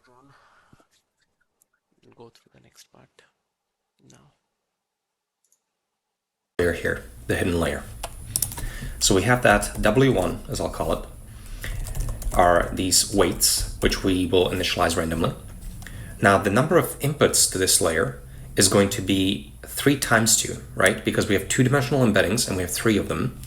Perceptron. We'll go through the next part now. Layer here, the hidden layer. So we have that W1, as I'll call it, are these weights, which we will initialize randomly. Now the number of inputs to this layer is going to be 3 times 2, right? Because we have 2-dimensional embeddings and we have 3 of them.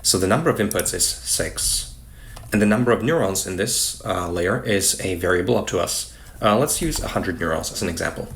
So the number of inputs is 6, and the number of neurons in this layer is a variable up to us. Let's use 100 neurons as an example.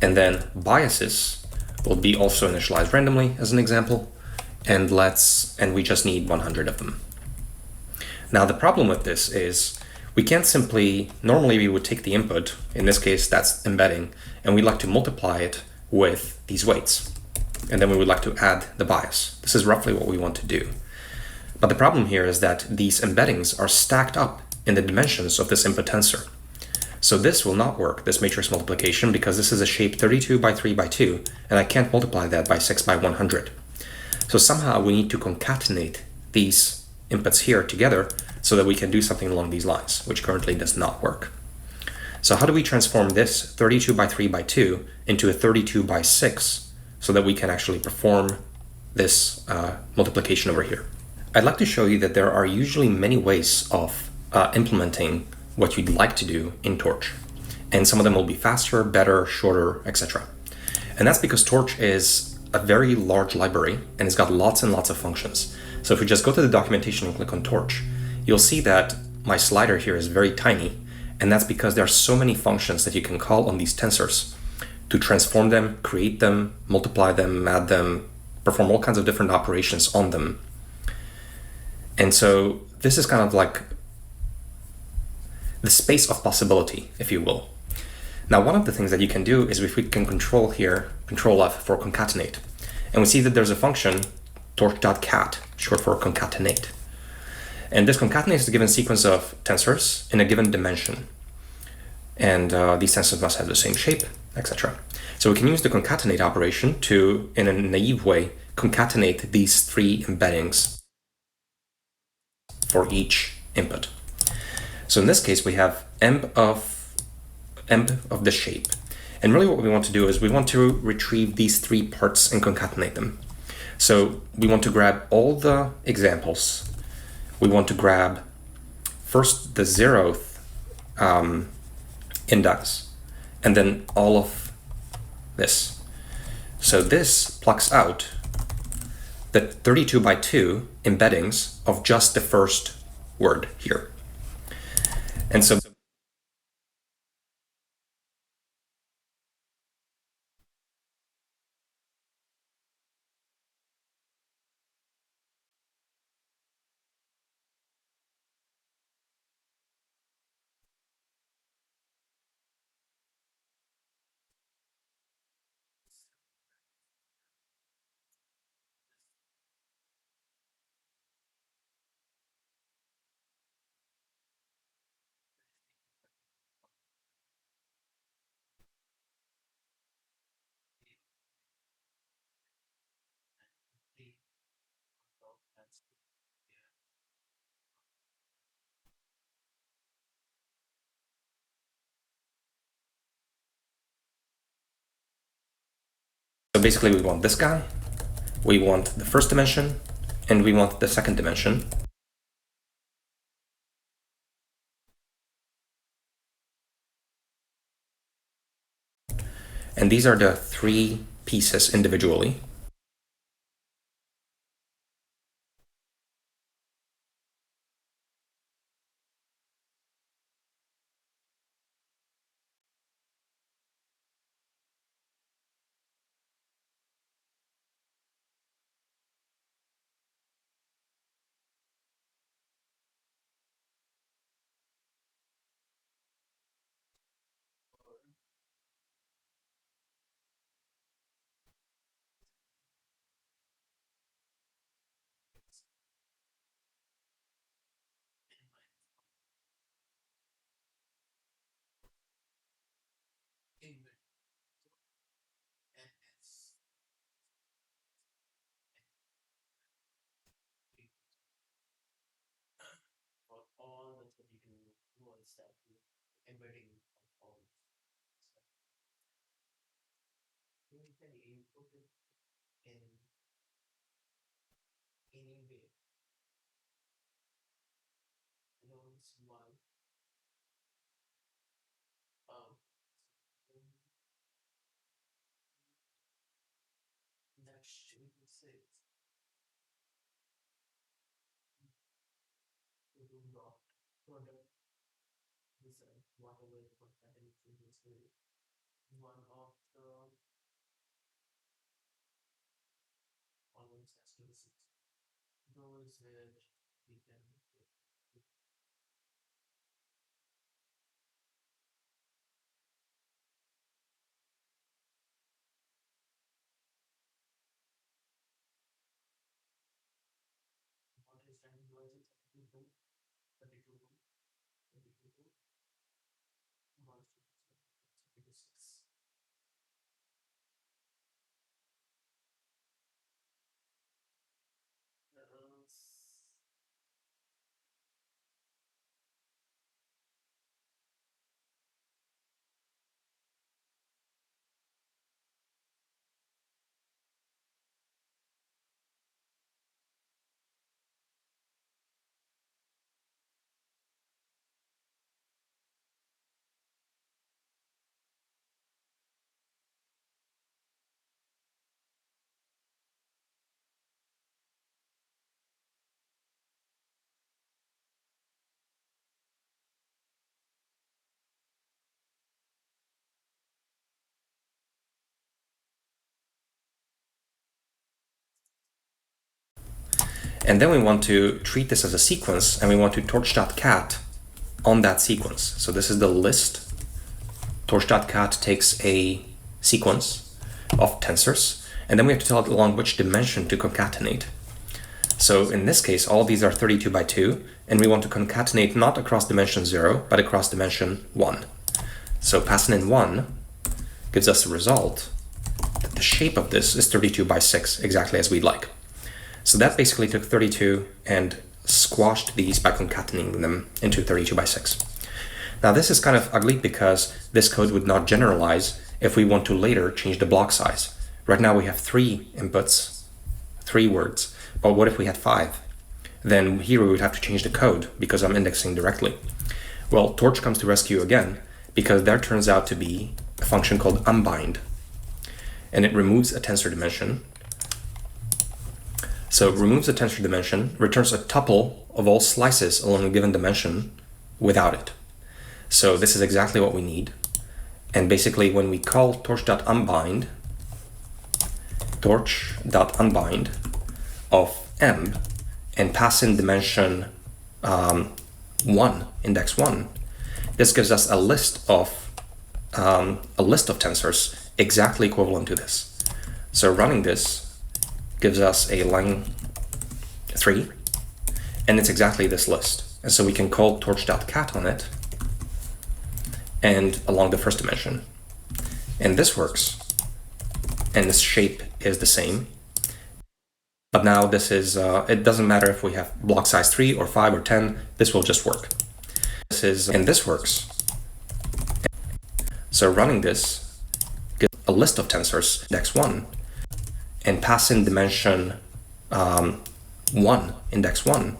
And then biases will be also initialized randomly as an example, and we just need 100 of them. Now the problem with this is we can't simply, normally we would take the input, in this case that's embedding, and we'd like to multiply it with these weights. And then we would like to add the bias. This is roughly what we want to do. But the problem here is that these embeddings are stacked up in the dimensions of this input tensor. So this will not work, this matrix multiplication, because this is a shape 32 by 3 by 2, and I can't multiply that by 6 by 100. So somehow we need to concatenate these inputs here together so that we can do something along these lines, which currently does not work. So how do we transform this 32 by 3 by 2 into a 32 by 6 so that we can actually perform this multiplication over here? I'd like to show you that there are usually many ways of implementing what you'd like to do in Torch. And some of them will be faster, better, shorter, etc. And that's because Torch is a very large library and it's got lots and lots of functions. So if we just go to the documentation and click on Torch, you'll see that my slider here is very tiny, and that's because there are so many functions that you can call on these tensors to transform them, create them, multiply them, add them, perform all kinds of different operations on them. And so this is kind of like the space of possibility, if you will. Now, one of the things that you can do is if we can control here, Control F for concatenate. And we see that there's a function, torch.cat, short for concatenate. And this concatenates a given sequence of tensors in a given dimension. And these tensors must have the same shape, etc. So we can use the concatenate operation to, in a naive way, concatenate these 3 embeddings for each input. So in this case, we have emb of the shape. And really what we want to do is we want to retrieve these 3 parts and concatenate them. So we want to grab all the examples. We want to grab first the 0th index, and then all of this. So this plucks out the 32 by 2 embeddings of just the first word here. And so basically we want this guy, we want the first dimension, and we want the second dimension. And these are the three pieces individually. And then we want to treat this as a sequence, and we want to torch.cat on that sequence. So this is the list. Torch.cat takes a sequence of tensors, and then we have to tell it along which dimension to concatenate. So in this case, all these are 32 by 2, and we want to concatenate not across dimension 0, but across dimension 1. So passing in 1 gives us a result that the shape of this is 32 by 6, exactly as we'd like. So that basically took 32 and squashed these by concatenating them into 32 by 6. Now this is kind of ugly because this code would not generalize if we want to later change the block size. Right now we have 3 inputs, 3 words, but what if we had 5? Then here we would have to change the code because I'm indexing directly. Well, Torch comes to rescue again because there turns out to be a function called unbind, and it removes a tensor dimension So it removes the tensor dimension, returns a tuple of all slices along a given dimension without it. So this is exactly what we need. And basically when we call torch.unbind of m and pass in dimension 1, index 1, this gives us a list of tensors exactly equivalent to this. So running this gives us a line 3, and it's exactly this list. And so we can call torch.cat on it and along the first dimension. And this works. And this shape is the same. But now this is, it doesn't matter if we have block size 3 or 5 or 10, this will just work. And this works. So running this gives a list of tensors, index 1, and pass in dimension 1, index 1.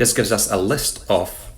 This gives us a list of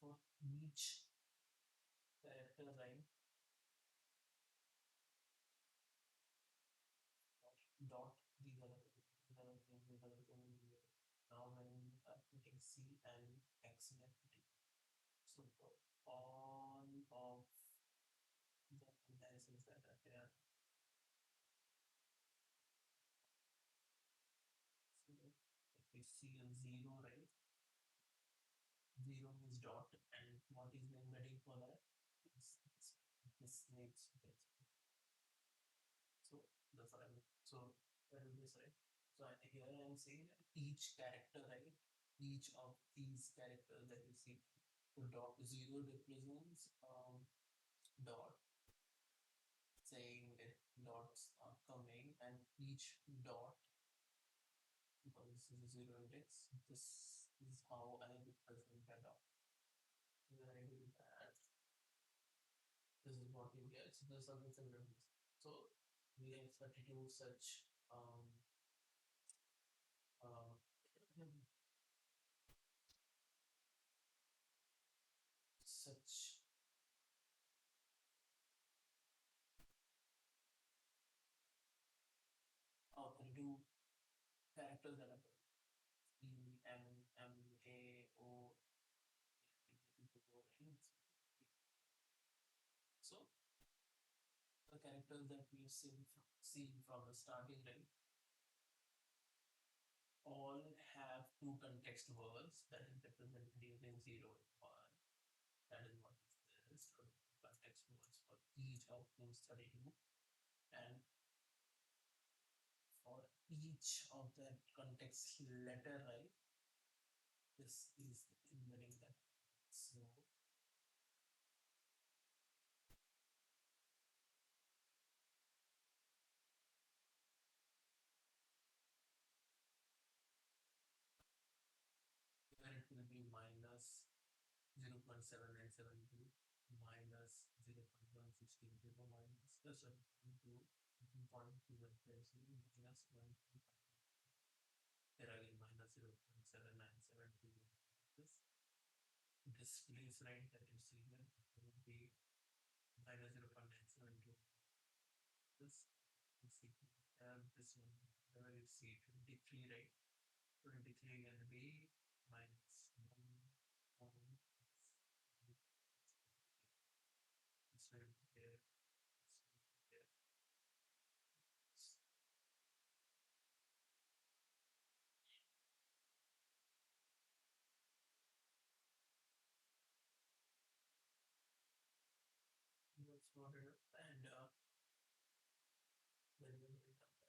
for each character, right? Dot these other things. Now when you are putting C and X in FT, so for all of the indices that are here, so if we see a zero, right? Zero means dot, and what is the embedding for that? This needs this. So that's what I mean. So that is this, right? So here I am saying that each character, right? Each of these characters that you see, so dot zero represents dot, saying that dots are coming, and each dot, because this is a zero index, this is how I represent the dot. When I do that, this is what you get. So there's something similar to this. So we have 32 such uh, such 32 characters that are E, M, A, O. So the characters that we have seen from the starting, right, all have two context words that is represented using 0 and 1. That is what is this. So context words for each of those 32. And for each of that context letter, right, this is embedding that. So here it will be minus 0.7972 minus 0.1620 minus 0.2 minus 1. Here again minus 0.7972. This place, right, that you see here will be minus 0.972. This you see, and this one, where you see 23, right? 23 will be minus 1. This will be here. This will be here. That's what it is. And then we will come back.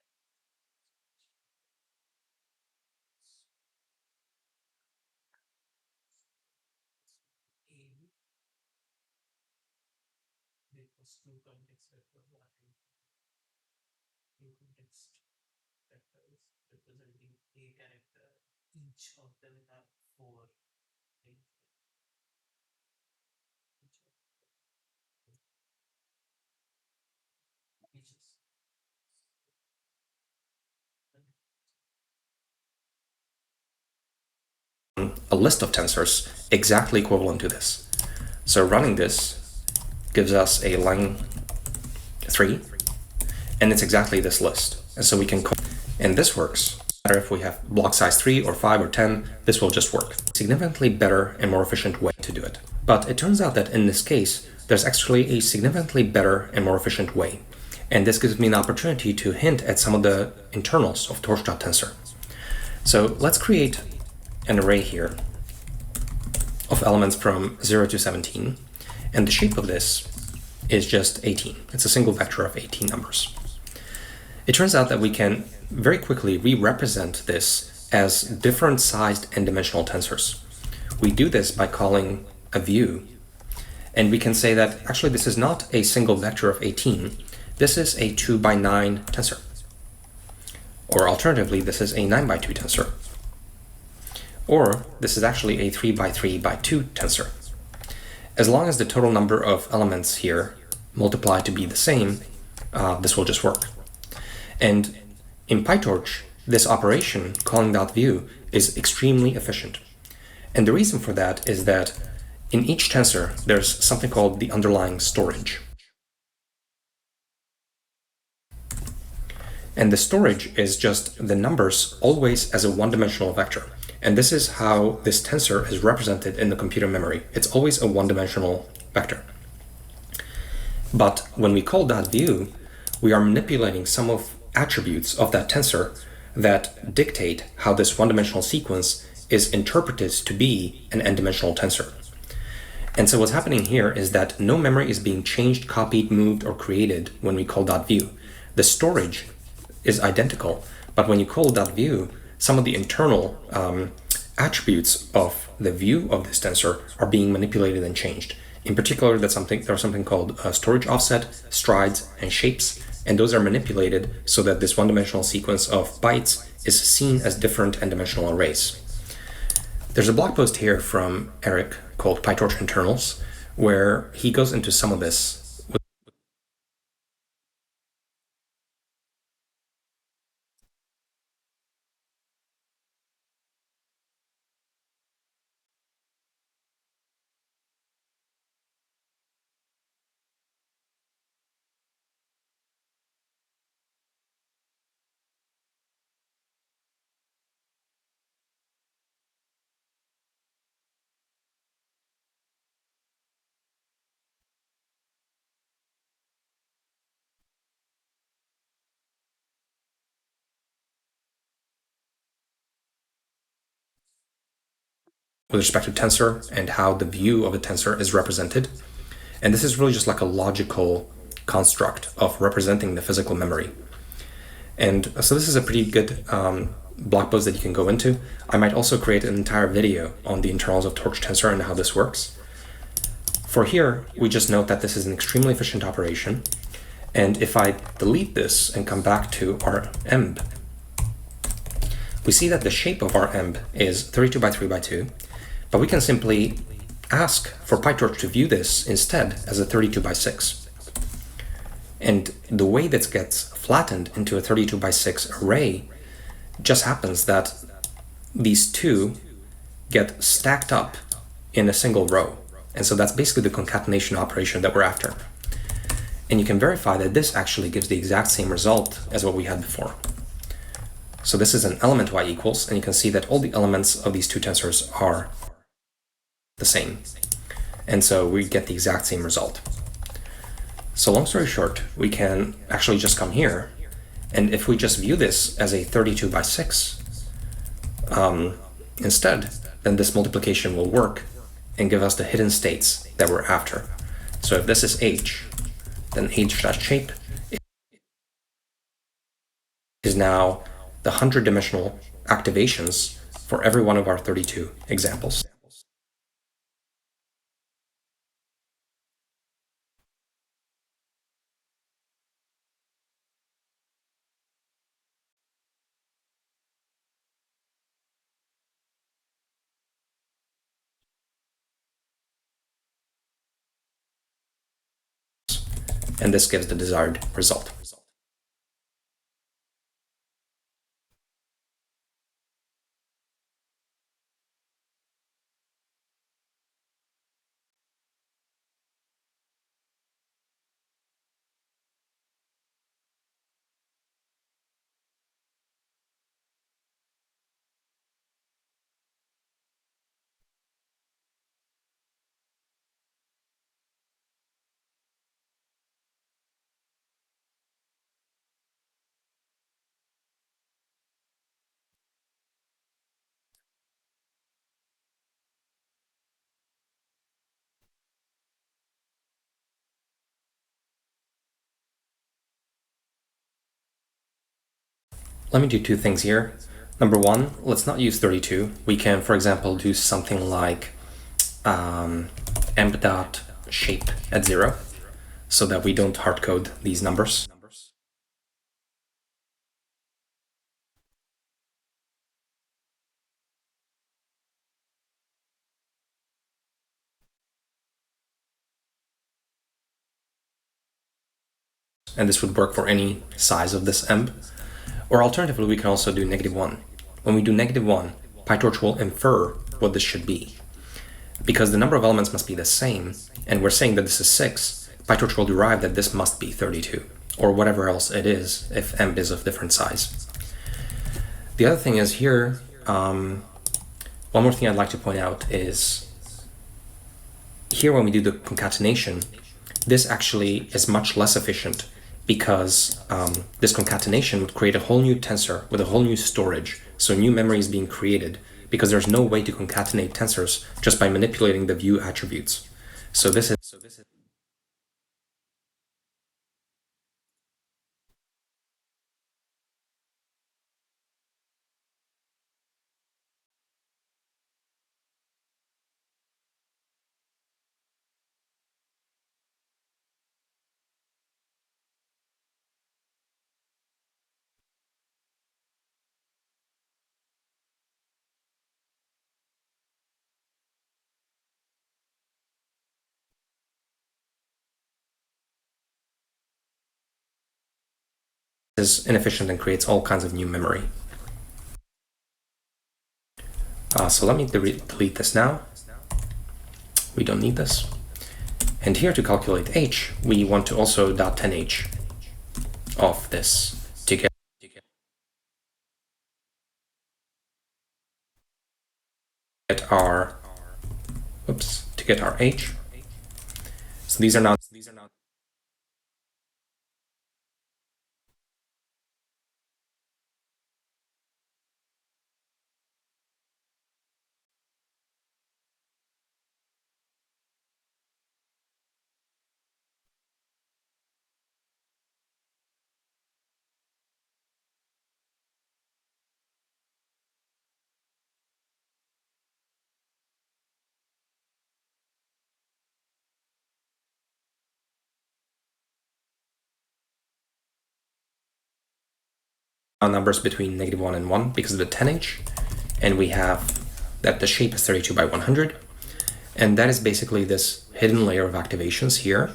A because two context vectors are two context vectors representing a character. Each of them have 4 things. Each is a list of tensors exactly equivalent to this. So running this gives us a line 3, and it's exactly this list. And so we can call, and this works. No matter if we have block size 3 or 5 or 10, this will just work. Significantly better and more efficient way to do it. But it turns out that in this case, there's actually a significantly better and more efficient way. And this gives me an opportunity to hint at some of the internals of torch.tensor. tensor. So let's create an array here of elements from 0 to 17. And the shape of this is just 18. It's a single vector of 18 numbers. It turns out that we can very quickly re-represent this as different sized n-dimensional tensors. We do this by calling a view, and we can say that actually this is not a single vector of 18, this is a 2 by 9 tensor. Or alternatively, this is a 9 by 2 tensor. Or this is actually a 3 by 3 by 2 tensor. As long as the total number of elements here multiply to be the same, this will just work. And in PyTorch, this operation, calling .view, is extremely efficient. And the reason for that is that In each tensor, there's something called the underlying storage. And the storage is just the numbers always as a one-dimensional vector. And this is how this tensor is represented in the computer memory. It's always a one-dimensional vector. But when we call that view, we are manipulating some of attributes of that tensor that dictate how this one-dimensional sequence is interpreted to be an n-dimensional tensor. And so what's happening here is that no memory is being changed, copied, moved, or created when we call that view. The storage is identical, but when you call that view, some of the internal attributes of the view of this tensor are being manipulated and changed. In particular, there's something called storage offset, strides, and shapes, and those are manipulated so that this one-dimensional sequence of bytes is seen as different n-dimensional arrays. There's a blog post here from Eric called PyTorch Internals, where he goes into some of this with respect to tensor and how the view of a tensor is represented. And this is really just like a logical construct of representing the physical memory. And so this is a pretty good blog post that you can go into. I might also create an entire video on the internals of torch tensor and how this works. For here, we just note that this is an extremely efficient operation. And if I delete this and come back to our emb, we see that the shape of our emb is 32 by 3 by 2, but we can simply ask for PyTorch to view this instead as a 32 by 6. And the way this gets flattened into a 32 by 6 array just happens that these two get stacked up in a single row. And so that's basically the concatenation operation that we're after. And you can verify that this actually gives the exact same result as what we had before. So this is an element y equals, and you can see that all the elements of these two tensors are the same. And so we get the exact same result. So long story short, we can actually just come here, and if we just view this as a 32 by 6 instead, then this multiplication will work and give us the hidden states that we're after. So if this is h, then h.shape is now the 100-dimensional activations for every one of our 32 examples. And this gives the desired result. Let me do two things here. Number one, let's not use 32. We can, for example, do something like emp.shape at 0, so that we don't hardcode these numbers. And this would work for any size of this emb. Or alternatively, we can also do -1. When we do -1, PyTorch will infer what this should be. because the number of elements must be the same, and we're saying that this is 6, PyTorch will derive that this must be 32, or whatever else it is, if emp is of different size. The other thing is here, one more thing I'd like to point out is, here when we do the concatenation, this actually is much less efficient because this concatenation would create a whole new tensor with a whole new storage. So new memory is being created because there's no way to concatenate tensors just by manipulating the view attributes. So this is inefficient and creates all kinds of new memory. So let me delete this now. We don't need this. And here to calculate h, we want to also .10h of this to get our h. So these are not numbers between -1 and 1 because of the 10h, and we have that the shape is 32 by 100, and that is basically this hidden layer of activations here.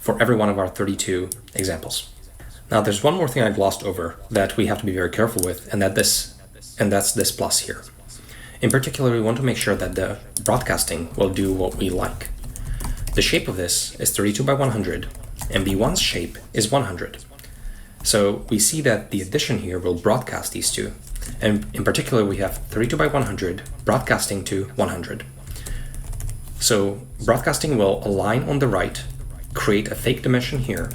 For every one of our 32 examples. Now there's one more thing I glossed over that we have to be very careful with, and that's this plus here. In particular, we want to make sure that the broadcasting will do what we like. The shape of this is 32 by 100, and B1's shape is 100. So we see that the addition here will broadcast these two. And in particular, we have 32 by 100 broadcasting to 100. So broadcasting will align on the right, create a fake dimension here.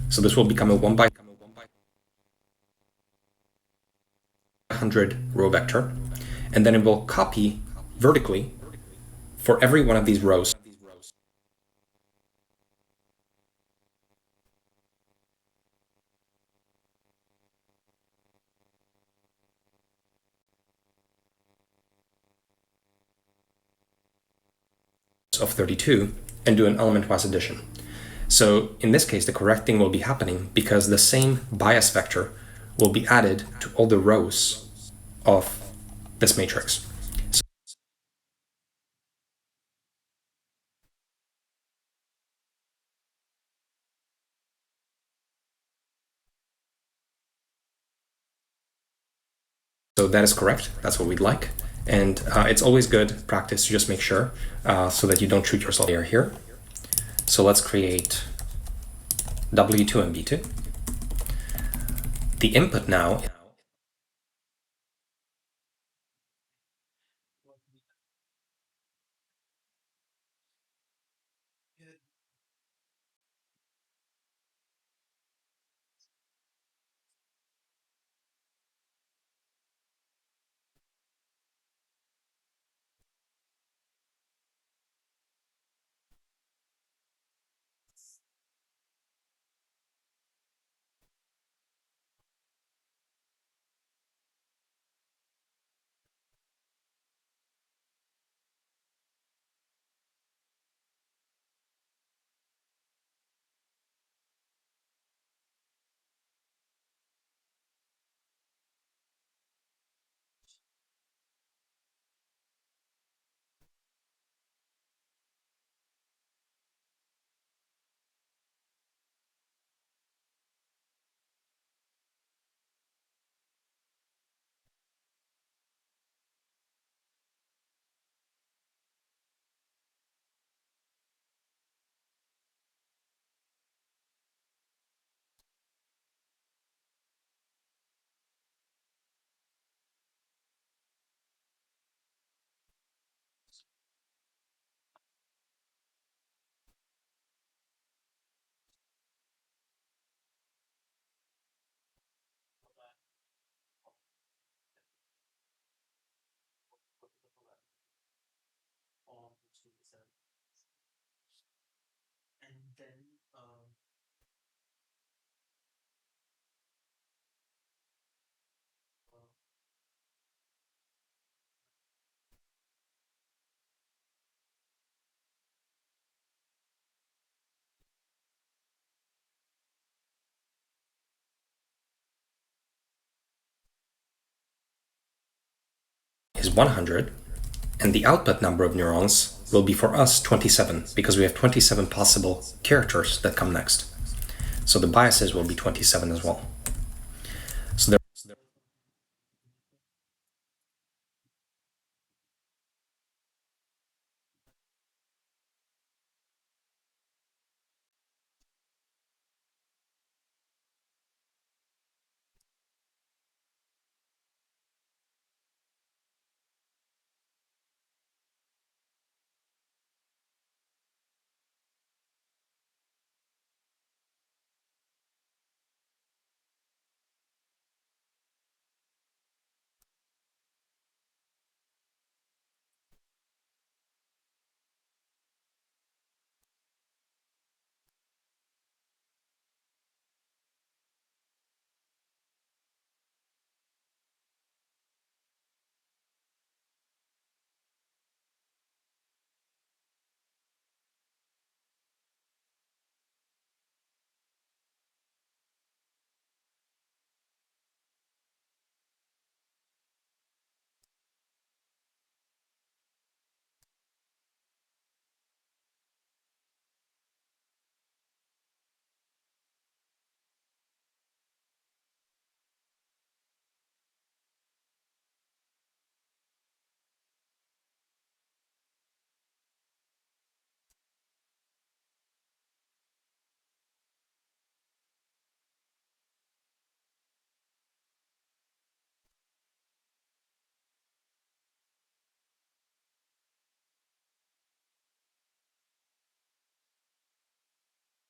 So this will become a 1 by 100 row vector. And then it will copy vertically for every one of these rows. Of 32 and do an element-wise addition. So in this case, the correcting will be happening because the same bias vector will be added to all the rows of this matrix. So that is correct. That's what we'd like. And it's always good practice to just make sure so that you don't shoot yourself here. So let's create W2 and B2. The input now And then is 100, and the output number of neurons will be for us 27 because we have 27 possible characters that come next. So the biases will be 27 as well. So there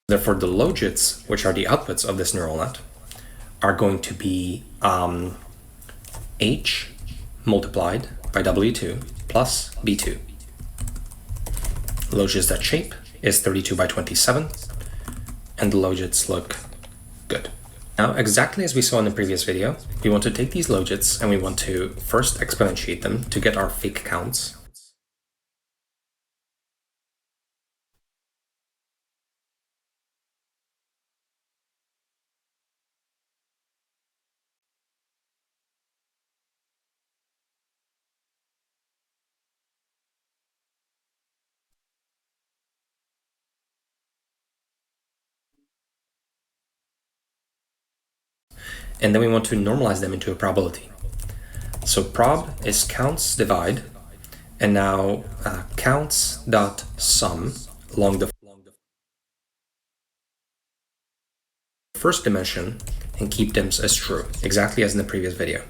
Therefore, the logits, which are the outputs of this neural net, are going to be h multiplied by w2 plus b2. Logits.shape is 32 by 27, and the logits look good. Now, exactly as we saw in the previous video, we want to take these logits and we want to first exponentiate them to get our fake counts. And then we want to normalize them into a probability. So prob is counts divide, and now counts dot sum along the first dimension and keep them as true, exactly as in the previous video.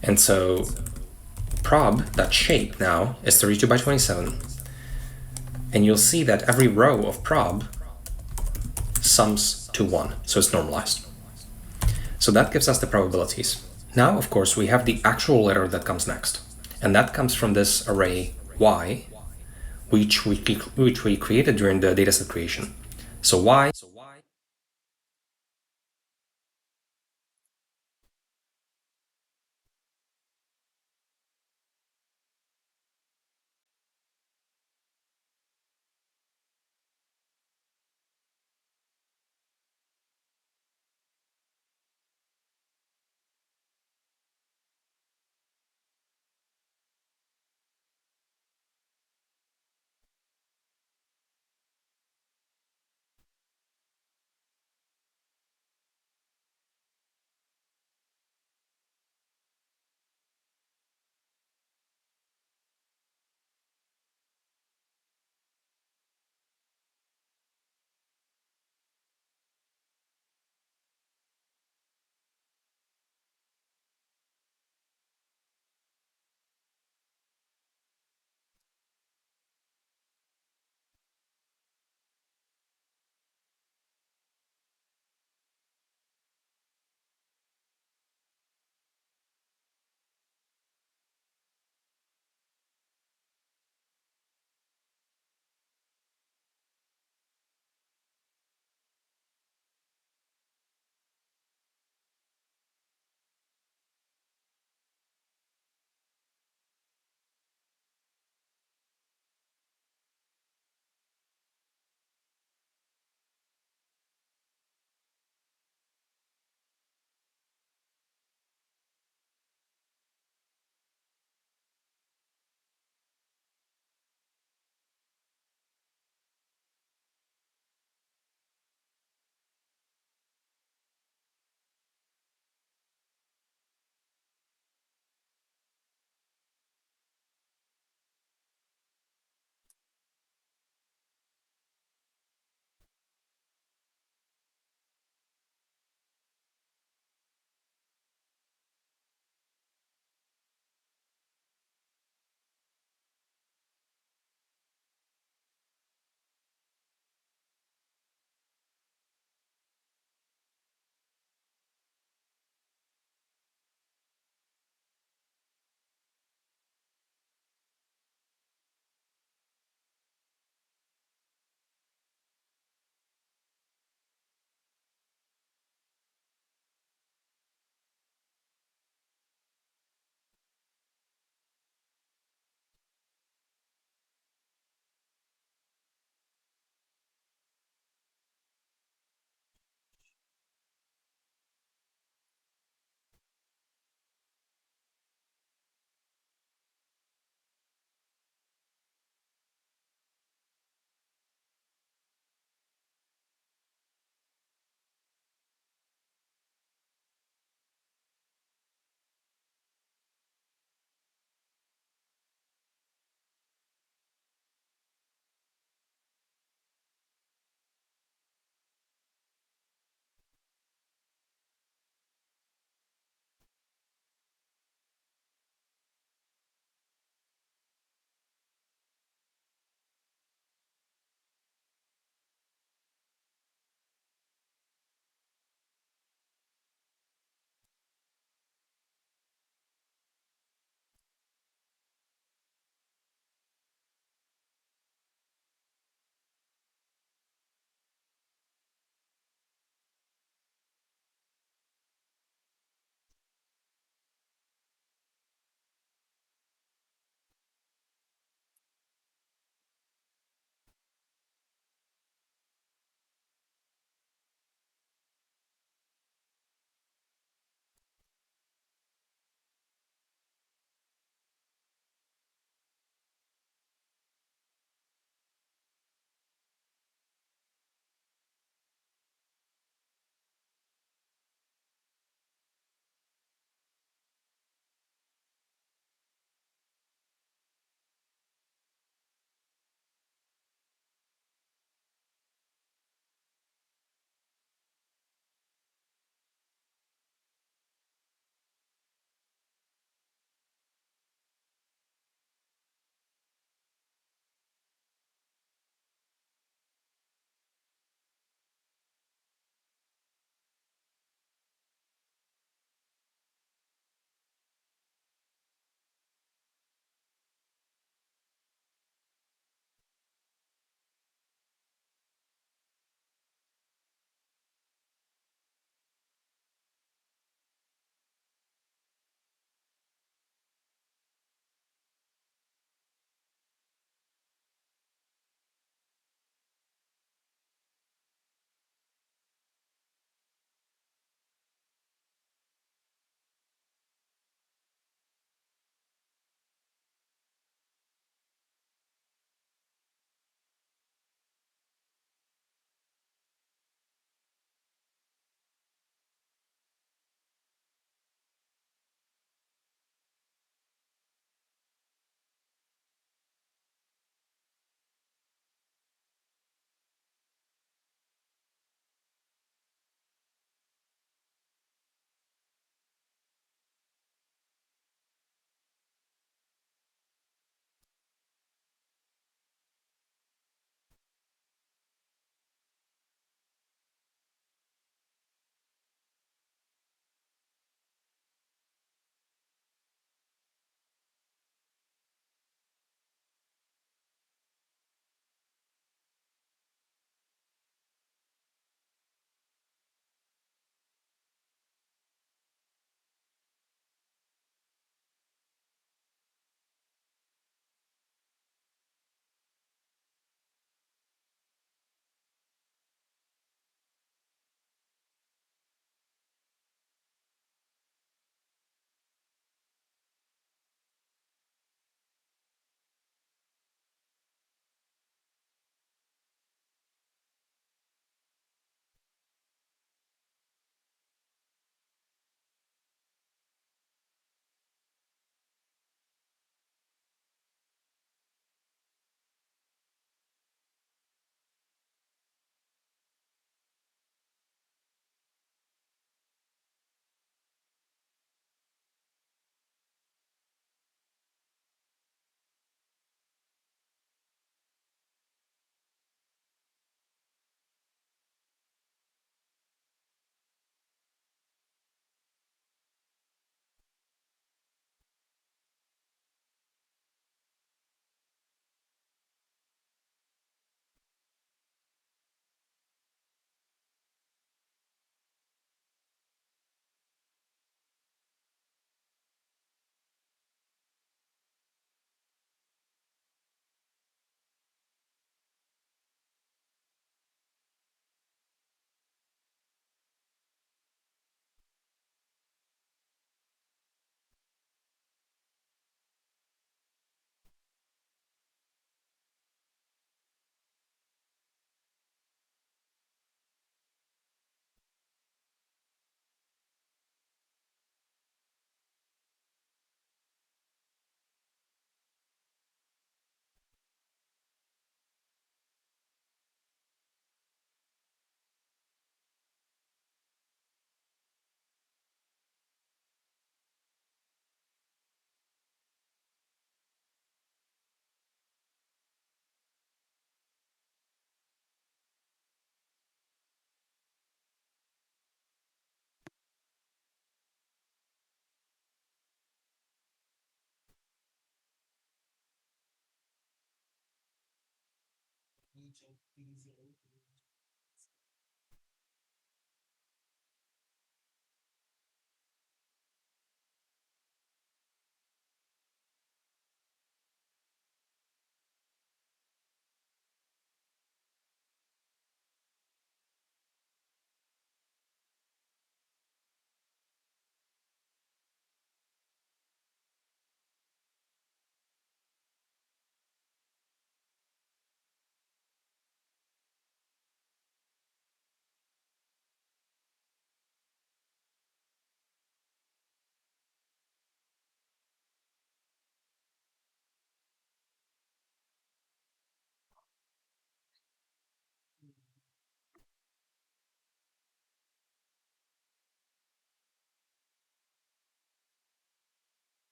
And so prob.shape now is 32 by 27. And you'll see that every row of prob sums to 1, so it's normalized. So that gives us the probabilities. Now, of course, we have the actual letter that comes next. And that comes from this array y, which we created during the dataset creation. So y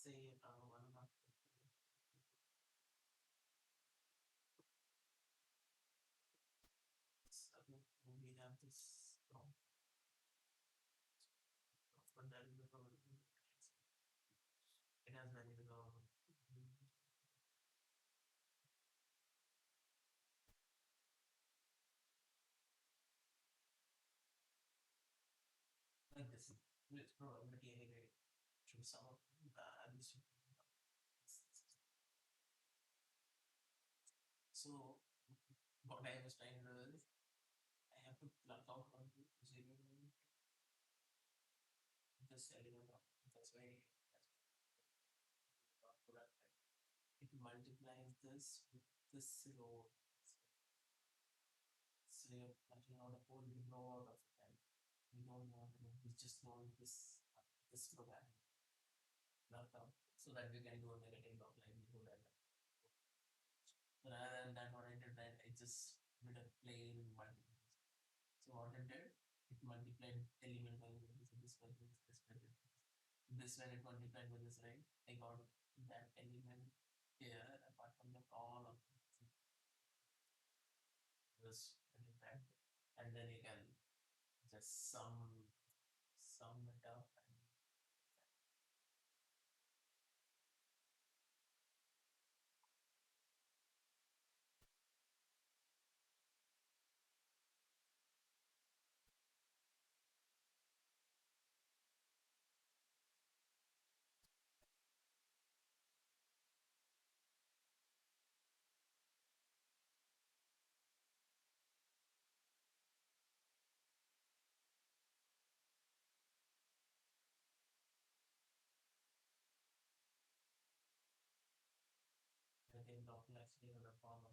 say one month. So we have this but that is it has many like this with probability anyway to some of this. So what I was trying to do is I have to plug out one zero this element of that's why it multiplies this with this row. So you're plugging out a whole row out of it, and we don't know, we just know this program plugged out so that we can do a negative log likelihood and rather than that what I did that I just did a plain multiplication. So what it did, it multiplied element by element. So this was this, this when it multiplied with this, right? I got that element here apart from the call of this that, and then you can just sum it up and I think Doppler actually have a form of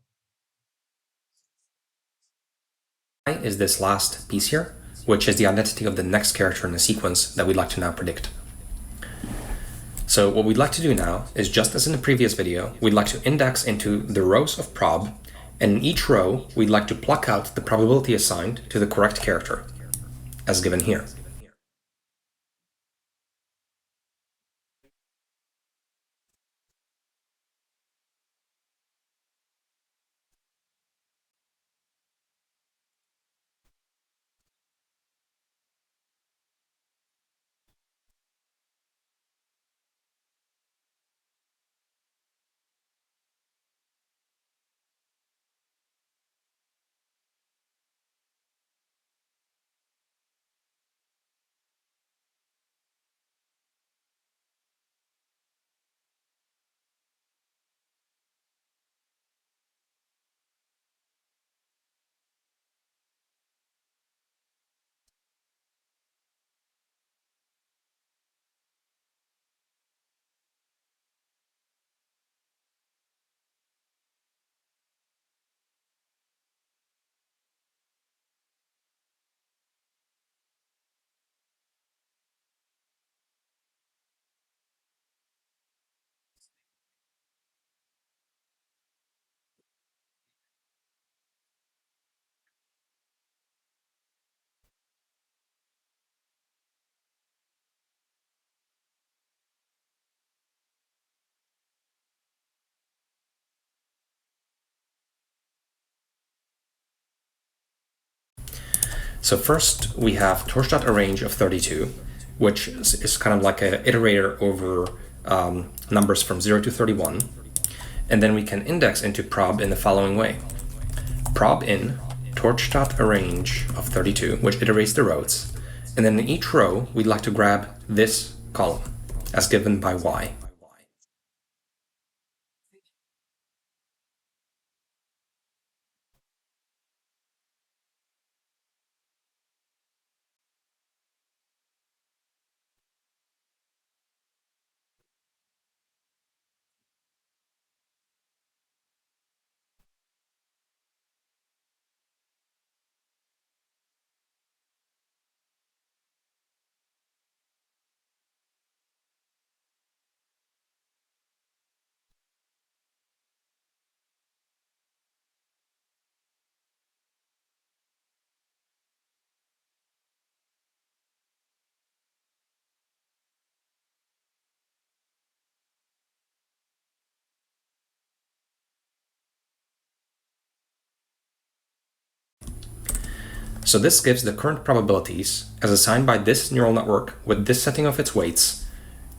Is this last piece here, which is the identity of the next character in the sequence that we'd like to now predict. So what we'd like to do now is, just as in the previous video, we'd like to index into the rows of prob, and in each row, we'd like to pluck out the probability assigned to the correct character, as given here. So first, we have torch.arrange of 32, which is kind of like an iterator over numbers from 0 to 31. And then we can index into prob in the following way. Prob in torch.arrange of 32, which iterates the rows. And then in each row, we'd like to grab this column, as given by y. So this gives the current probabilities as assigned by this neural network with this setting of its weights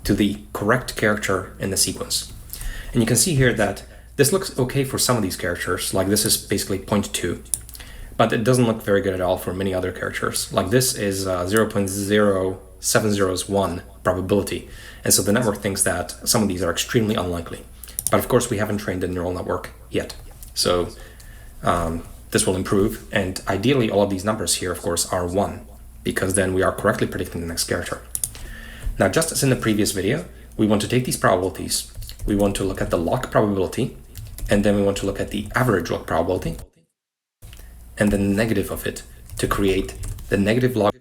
to the correct character in the sequence. And you can see here that this looks okay for some of these characters, like this is basically 0.2, but it doesn't look very good at all for many other characters. Like this is 0.0701 probability, and so the network thinks that some of these are extremely unlikely. But of course we haven't trained the neural network yet. So this will improve, and ideally all of these numbers here, of course, are 1, because then we are correctly predicting the next character. Now, just as in the previous video, we want to take these probabilities, we want to look at the log probability, and then we want to look at the average log probability, and then the negative of it to create the negative log.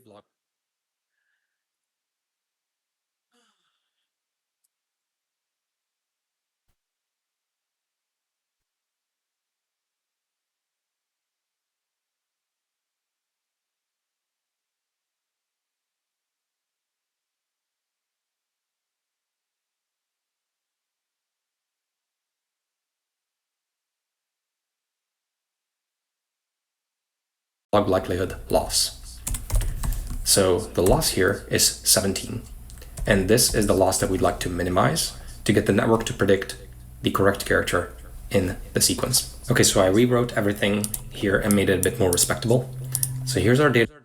log likelihood loss. So the loss here is 17. And this is the loss that we'd like to minimize to get the network to predict the correct character in the sequence. Okay, so I rewrote everything here and made it a bit more respectable. So here's our data.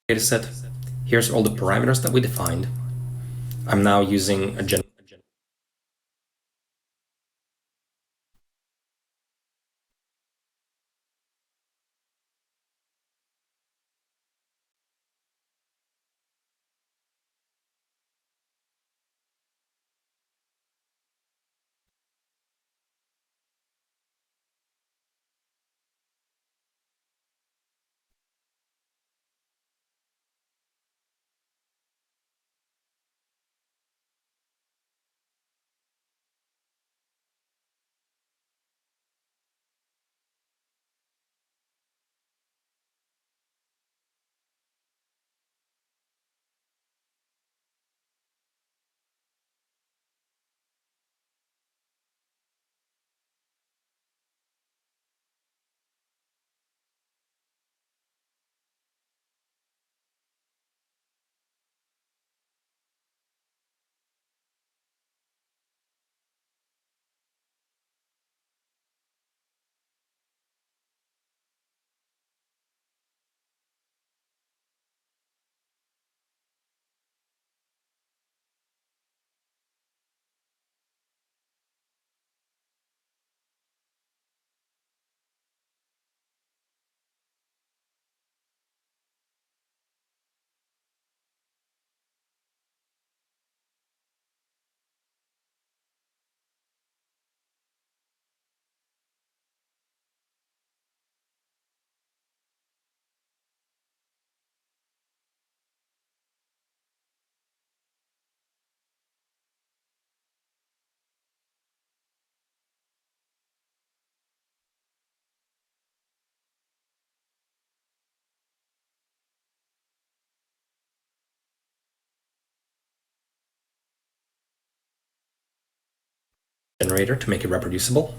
Dataset. Here's all the parameters that we defined. I'm now using a generator to make it reproducible.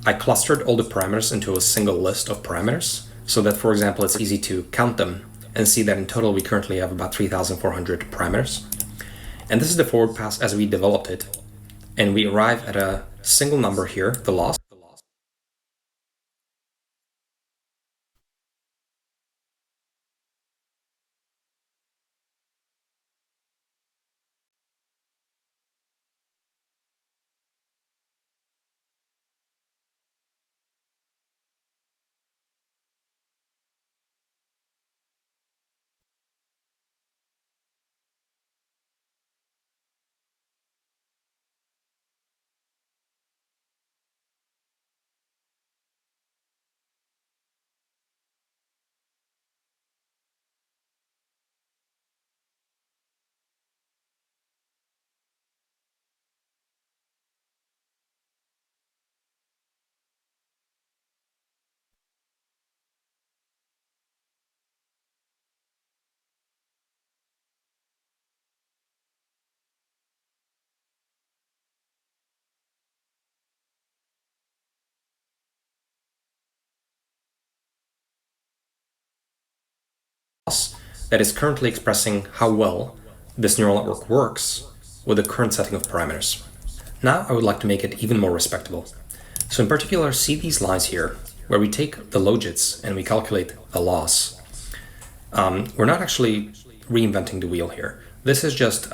I clustered all the parameters into a single list of parameters so that, for example, it's easy to count them and see that in total we currently have about 3,400 parameters. And this is the forward pass as we developed it. And we arrive at a single number here, the loss. that is currently expressing how well this neural network works with the current setting of parameters. Now I would like to make it even more respectable. So in particular, see these lines here, where we take the logits and we calculate the loss. We're not actually reinventing the wheel here. This is just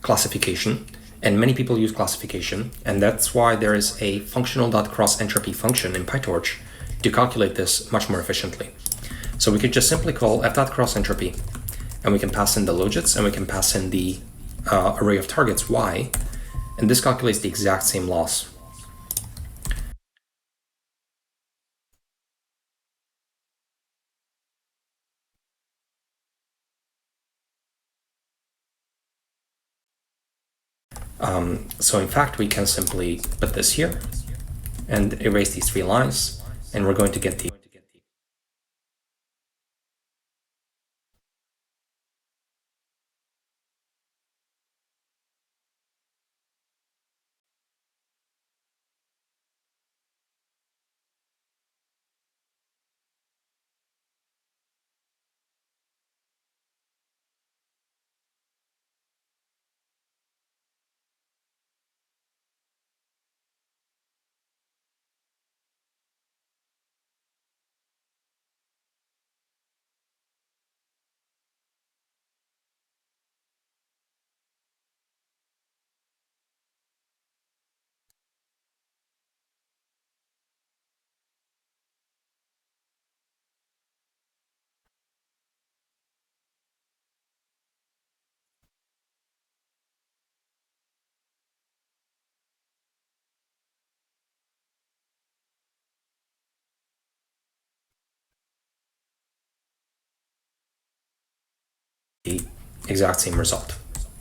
classification, and many people use classification, and that's why there is a functional.crossentropy function in PyTorch to calculate this much more efficiently. So we could just simply call f.crossentropy, and we can pass in the logits, and we can pass in the array of targets y, and this calculates the exact same loss. So in fact, we can simply put this here and erase these three lines, and we're going to get the exact same result.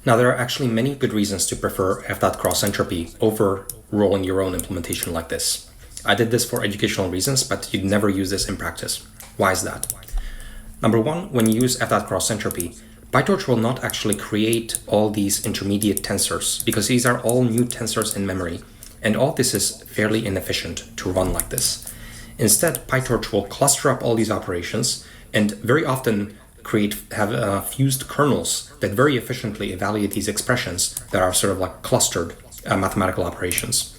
Now, there are actually many good reasons to prefer f.crossentropy over rolling your own implementation like this. I did this for educational reasons, but you'd never use this in practice. Why is that? Number one, when you use f.crossentropy, PyTorch will not actually create all these intermediate tensors because these are all new tensors in memory, and all this is fairly inefficient to run like this. Instead, PyTorch will cluster up all these operations and very often have fused kernels that very efficiently evaluate these expressions that are sort of like clustered mathematical operations.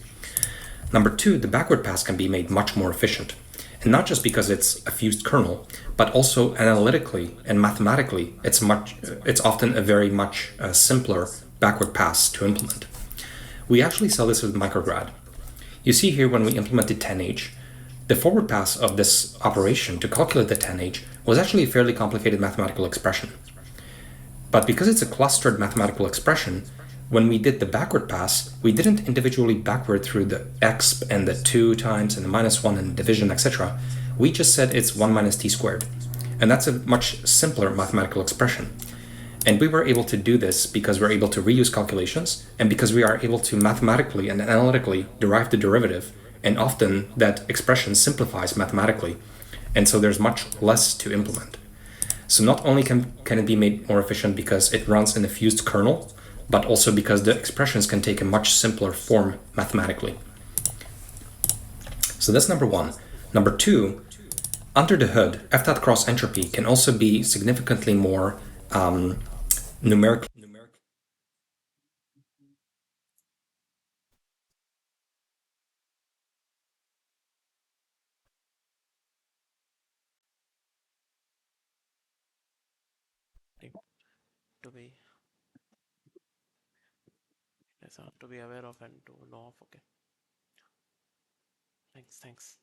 Number two, the backward pass can be made much more efficient. And not just because it's a fused kernel, but also analytically and mathematically, it's often a very much simpler backward pass to implement. We actually saw this with micrograd. You see here when we implemented 10H, the forward pass of this operation to calculate the 10H was actually a fairly complicated mathematical expression. But because it's a clustered mathematical expression, when we did the backward pass, we didn't individually backward through the exp and the 2 times and the -1 and division, etc. We just said it's 1 minus t squared. And that's a much simpler mathematical expression. And we were able to do this because we're able to reuse calculations and because we are able to mathematically and analytically derive the derivative, and often that expression simplifies mathematically, and so there's much less to implement. So not only can it be made more efficient because it runs in a fused kernel, but also because the expressions can take a much simpler form mathematically. So that's number one. Number two, under the hood, f.crossentropy can also be significantly more numeric. To be to be aware of and to know of. Okay. Thanks.